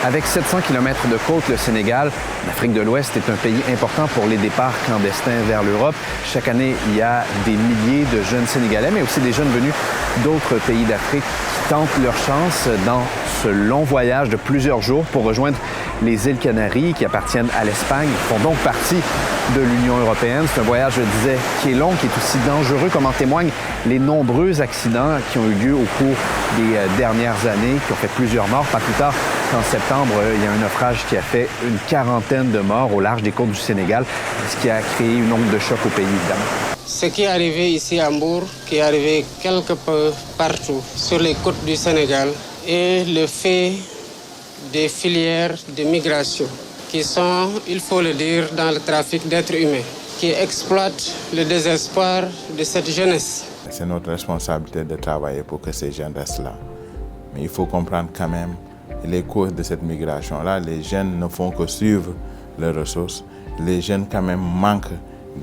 Avec 700 km de côte, le Sénégal, l'Afrique de l'Ouest, est un pays important pour les départs clandestins vers l'Europe. Chaque année, il y a des milliers de jeunes Sénégalais, mais aussi des jeunes venus d'autres pays d'Afrique qui tentent leur chance dans ce long voyage de plusieurs jours pour rejoindre les îles Canaries qui appartiennent à l'Espagne, font donc partie de l'Union européenne. C'est un voyage, je disais, qui est long, qui est aussi dangereux, comme en témoignent les nombreux accidents qui ont eu lieu au cours des dernières années, qui ont fait plusieurs morts. Pas plus tard qu'en septembre, il y a un naufrage qui a fait une quarantaine de morts au large des côtes du Sénégal, ce qui a créé une onde de choc au pays, évidemment. Ce qui est arrivé ici à Mbour, qui est arrivé quelque peu partout sur les côtes du Sénégal, est le fait des filières de migration qui sont, il faut le dire, dans le trafic d'êtres humains, qui exploitent le désespoir de cette jeunesse. C'est notre responsabilité de travailler pour que ces jeunes restent là. Mais il faut comprendre quand même les causes de cette migration-là. Les jeunes ne font que suivre leurs ressources. Les jeunes quand même manquent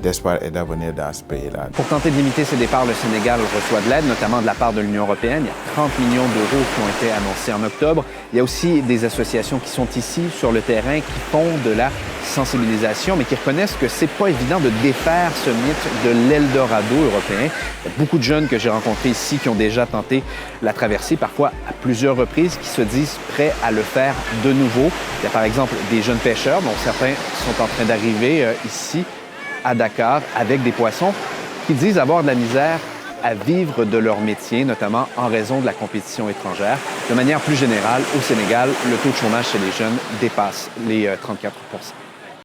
d'espoir et d'avenir dans ce pays-là. Pour tenter de limiter ces départs, le Sénégal reçoit de l'aide, notamment de la part de l'Union européenne. Il y a 30 millions d'euros qui ont été annoncés en octobre. Il y a aussi des associations qui sont ici, sur le terrain, qui font de la sensibilisation, mais qui reconnaissent que c'est pas évident de défaire ce mythe de l'Eldorado européen. Il y a beaucoup de jeunes que j'ai rencontrés ici qui ont déjà tenté la traversée, parfois à plusieurs reprises, qui se disent prêts à le faire de nouveau. Il y a par exemple des jeunes pêcheurs, dont certains sont en train d'arriver ici, à Dakar, avec des poissons, qui disent avoir de la misère à vivre de leur métier, notamment en raison de la compétition étrangère. De manière plus générale, au Sénégal, le taux de chômage chez les jeunes dépasse les 34 %.